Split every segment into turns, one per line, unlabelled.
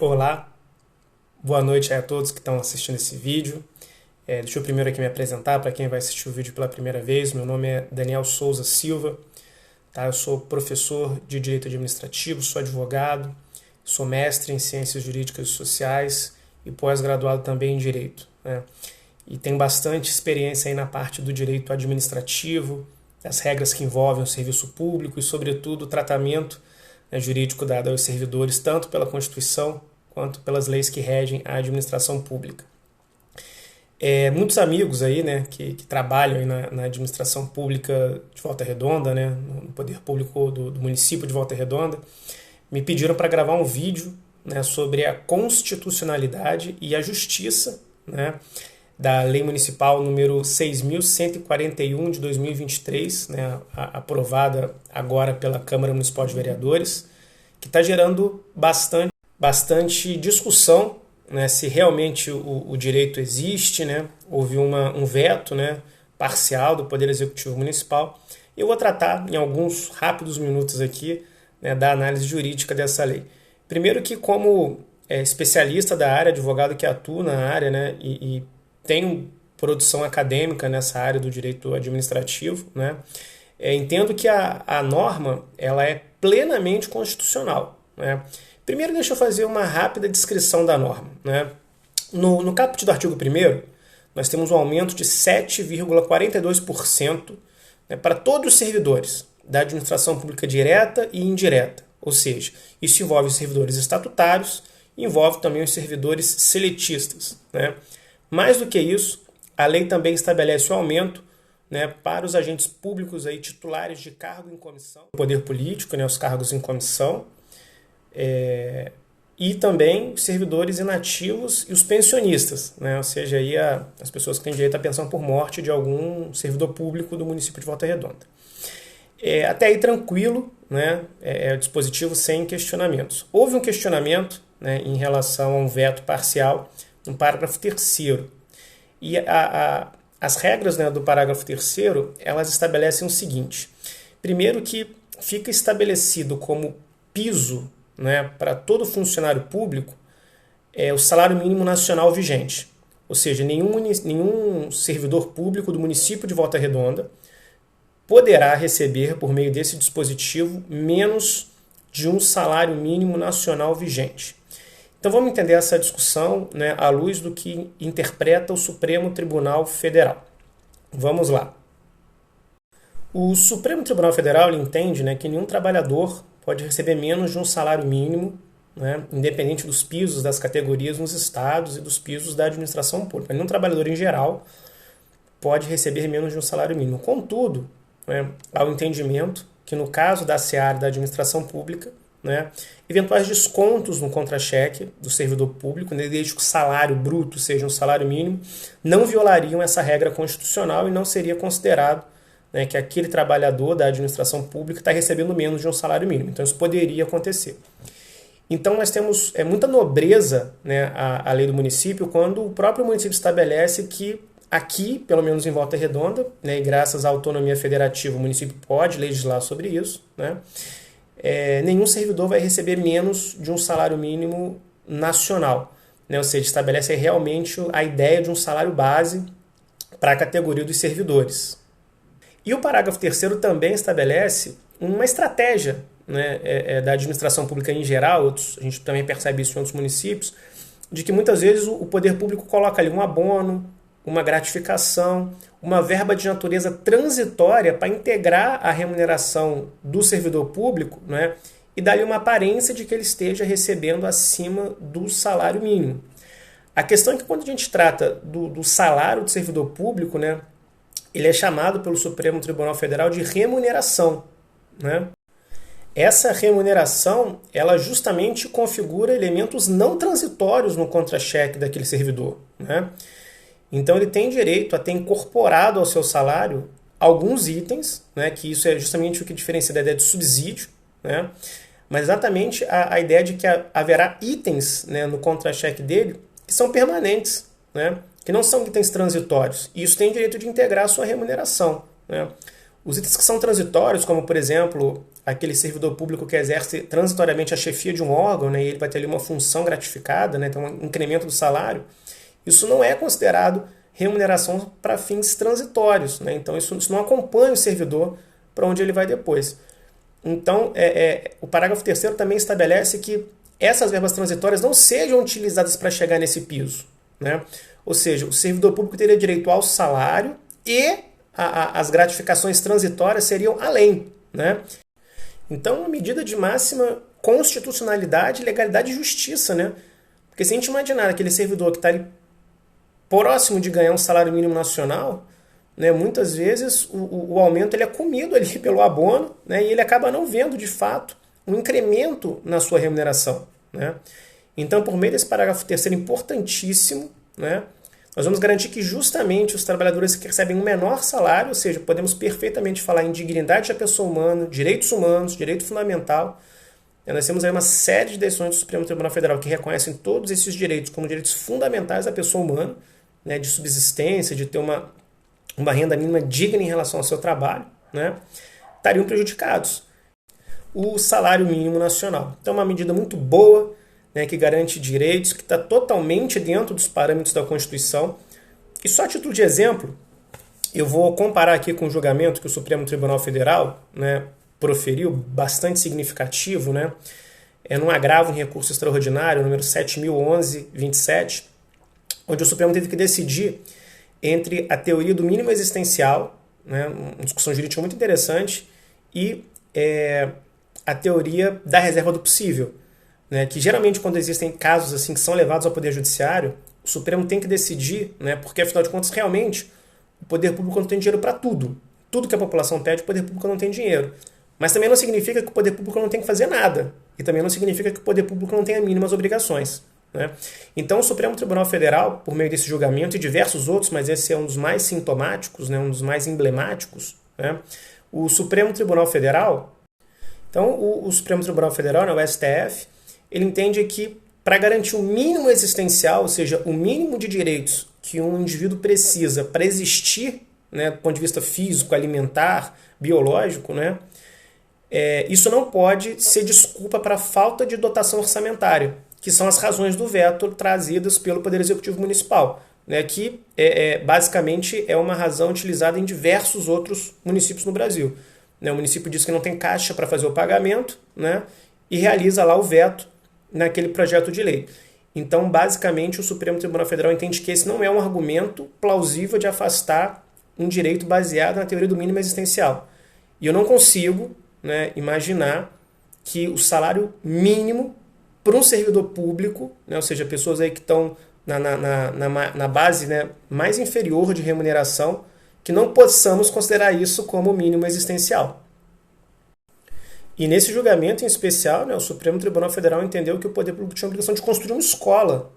Olá, boa noite aí a todos que estão assistindo esse vídeo. Deixa eu primeiro aqui me apresentar para quem vai assistir o vídeo pela primeira vez. Meu nome é Daniel Souza Silva, tá? Eu sou professor de Direito Administrativo, sou advogado, sou mestre em Ciências Jurídicas e Sociais e pós-graduado também em Direito, né? E tenho bastante experiência aí na parte do direito administrativo, as regras que envolvem o serviço público e, sobretudo, o tratamento, né, jurídico dado aos servidores, tanto pela Constituição quanto pelas leis que regem a administração pública. Muitos amigos aí, né, que trabalham aí na administração pública de Volta Redonda, né, no poder público do município de Volta Redonda, me pediram para gravar um vídeo, né, sobre a constitucionalidade e a justiça, né, da Lei Municipal número 6.141 de 2023, né, aprovada agora pela Câmara Municipal de Vereadores, que está gerando bastante discussão, né, se realmente o direito existe, né. Houve um veto, né, parcial do Poder Executivo Municipal. Eu vou tratar em alguns rápidos minutos aqui, né, da análise jurídica dessa lei. Primeiro que, como especialista da área, advogado que atua na área, né, e tenho produção acadêmica nessa área do direito administrativo, né, entendo que a norma ela é plenamente constitucional, né. Primeiro, deixa eu fazer uma rápida descrição da norma, né. No caput do artigo 1º, nós temos um aumento de 7,42%, né, para todos os servidores da administração pública direta e indireta, ou seja, isso envolve os servidores estatutários e envolve também os servidores seletistas, né. Mais do que isso, a lei também estabelece o aumento, né, para os agentes públicos aí, titulares de cargo em comissão, poder político, né, os cargos em comissão, e também os servidores inativos e os pensionistas, né, ou seja, aí as pessoas que têm direito à pensão por morte de algum servidor público do município de Volta Redonda. Até aí tranquilo, né, o dispositivo sem questionamentos. Houve um questionamento, né, em relação a um veto parcial no parágrafo 3º. E as regras, né, do parágrafo 3º, elas estabelecem o seguinte. Primeiro que fica estabelecido como piso, né, para todo funcionário público o salário mínimo nacional vigente. Ou seja, nenhum servidor público do município de Volta Redonda poderá receber, por meio desse dispositivo, menos de um salário mínimo nacional vigente. Então vamos entender essa discussão, né, à luz do que interpreta o Supremo Tribunal Federal. Vamos lá. O Supremo Tribunal Federal ele entende, né, que nenhum trabalhador pode receber menos de um salário mínimo, né, independente dos pisos das categorias nos estados e dos pisos da administração pública. Nenhum trabalhador em geral pode receber menos de um salário mínimo. Contudo, né, há o entendimento que no caso da seara da administração pública, né, eventuais descontos no contra-cheque do servidor público, né, desde que o salário bruto seja um salário mínimo, não violariam essa regra constitucional e não seria considerado, né, que aquele trabalhador da administração pública está recebendo menos de um salário mínimo. Então isso poderia acontecer. Então nós temos muita nobreza, né, a lei do município quando o próprio município estabelece que aqui, pelo menos em Volta Redonda, né, e graças à autonomia federativa, o município pode legislar sobre isso, né, nenhum servidor vai receber menos de um salário mínimo nacional, né? Ou seja, estabelece realmente a ideia de um salário base para a categoria dos servidores. E o parágrafo 3º também estabelece uma estratégia, né, da administração pública em geral, a gente também percebe isso em outros municípios, de que muitas vezes o poder público coloca ali um abono, uma gratificação, uma verba de natureza transitória para integrar a remuneração do servidor público, né, e dar-lhe uma aparência de que ele esteja recebendo acima do salário mínimo. A questão é que quando a gente trata do salário do servidor público, né, ele é chamado pelo Supremo Tribunal Federal de remuneração, né? Essa remuneração, ela justamente configura elementos não transitórios no contra-cheque daquele servidor, né? Então ele tem direito a ter incorporado ao seu salário alguns itens, né, que isso é justamente o que diferencia da ideia de subsídio, né, mas exatamente a ideia de que haverá itens, né, no contra-cheque dele que são permanentes, né, que não são itens transitórios. E isso tem direito de integrar a sua remuneração, né. Os itens que são transitórios, como por exemplo, aquele servidor público que exerce transitoriamente a chefia de um órgão, né, e ele vai ter ali uma função gratificada, né, então um incremento do salário, isso não é considerado remuneração para fins transitórios, né, então isso não acompanha o servidor para onde ele vai depois. Então, o parágrafo 3º também estabelece que essas verbas transitórias não sejam utilizadas para chegar nesse piso, né? Ou seja, o servidor público teria direito ao salário e as gratificações transitórias seriam além, né? Então, uma medida de máxima constitucionalidade, legalidade e justiça, né? Porque se a gente imaginar aquele servidor que está ali próximo de ganhar um salário mínimo nacional, né, muitas vezes o aumento ele é comido ali pelo abono, né, e ele acaba não vendo, de fato, um incremento na sua remuneração, né? Então, por meio desse parágrafo 3º importantíssimo, né, nós vamos garantir que justamente os trabalhadores que recebem um menor salário, ou seja, podemos perfeitamente falar em dignidade da pessoa humana, direitos humanos, direito fundamental. Nós temos aí uma série de decisões do Supremo Tribunal Federal que reconhecem todos esses direitos como direitos fundamentais da pessoa humana, né, de subsistência, de ter uma renda mínima digna em relação ao seu trabalho, né, estariam prejudicados. O salário mínimo nacional. Então, é uma medida muito boa, né, que garante direitos, que está totalmente dentro dos parâmetros da Constituição. E só a título de exemplo, eu vou comparar aqui com o julgamento que o Supremo Tribunal Federal, né, proferiu, bastante significativo, né, num agravo em recurso extraordinário, número 7.011/27, onde o Supremo teve que decidir entre a teoria do mínimo existencial, né, uma discussão jurídica muito interessante, e a teoria da reserva do possível, né, que geralmente quando existem casos assim que são levados ao Poder Judiciário, o Supremo tem que decidir, né, porque afinal de contas realmente o poder público não tem dinheiro para tudo. Tudo que a população pede, o poder público não tem dinheiro. Mas também não significa que o poder público não tem que fazer nada. E também não significa que o poder público não tenha mínimas obrigações, né? Então o Supremo Tribunal Federal, por meio desse julgamento e diversos outros, mas esse é um dos mais sintomáticos, né, um dos mais emblemáticos, né, o Supremo Tribunal Federal, então o Supremo Tribunal Federal, né, o STF, ele entende que para garantir o mínimo existencial, ou seja, o mínimo de direitos que um indivíduo precisa para existir, né, do ponto de vista físico, alimentar, biológico, né, isso não pode ser desculpa para a falta de dotação orçamentária, que são as razões do veto trazidas pelo Poder Executivo Municipal, né, que basicamente é uma razão utilizada em diversos outros municípios no Brasil. O município diz que não tem caixa para fazer o pagamento, né, e realiza lá o veto naquele projeto de lei. Então, basicamente, o Supremo Tribunal Federal entende que esse não é um argumento plausível de afastar um direito baseado na teoria do mínimo existencial. E eu não consigo, né, imaginar que o salário mínimo para um servidor público, né, ou seja, pessoas aí que estão na base, né, mais inferior de remuneração, que não possamos considerar isso como mínimo existencial. E nesse julgamento em especial, né, o Supremo Tribunal Federal entendeu que o poder público tinha a obrigação de construir uma escola,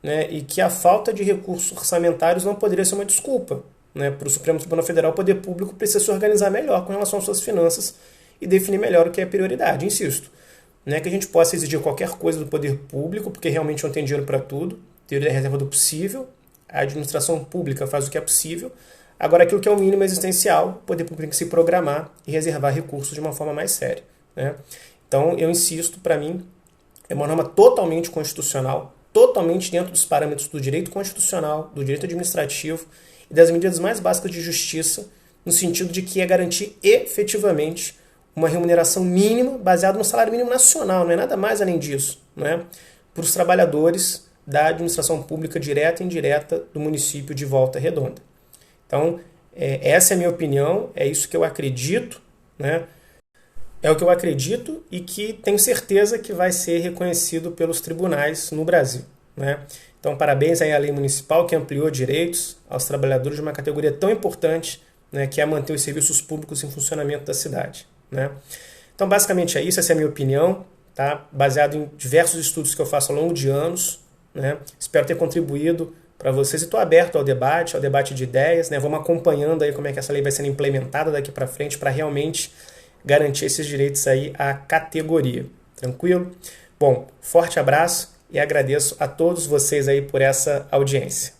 né, e que a falta de recursos orçamentários não poderia ser uma desculpa, né, para o Supremo Tribunal Federal. O poder público precisa se organizar melhor com relação às suas finanças e definir melhor o que é prioridade. Insisto, não é que a gente possa exigir qualquer coisa do poder público, porque realmente não tem dinheiro para tudo. Teoria da reserva do possível, a administração pública faz o que é possível. Agora, aquilo que é o mínimo existencial, o poder público tem que se programar e reservar recursos de uma forma mais séria, né? Então, eu insisto, para mim, é uma norma totalmente constitucional, totalmente dentro dos parâmetros do direito constitucional, do direito administrativo e das medidas mais básicas de justiça, no sentido de que é garantir efetivamente uma remuneração mínima baseada no salário mínimo nacional, não é nada mais além disso, né, para os trabalhadores da administração pública direta e indireta do município de Volta Redonda. Então, essa é a minha opinião, é isso que eu acredito, né? É o que eu acredito e que tenho certeza que vai ser reconhecido pelos tribunais no Brasil, né? Então, parabéns aí à lei municipal que ampliou direitos aos trabalhadores de uma categoria tão importante, né, que é manter os serviços públicos em funcionamento da cidade, né? Então, basicamente é isso, essa é a minha opinião, tá? Baseado em diversos estudos que eu faço ao longo de anos, né? Espero ter contribuído para vocês e estou aberto ao debate de ideias, né? Vamos acompanhando aí como é que essa lei vai sendo implementada daqui para frente para realmente garantir esses direitos aí à categoria. Tranquilo? Bom, forte abraço e agradeço a todos vocês aí por essa audiência.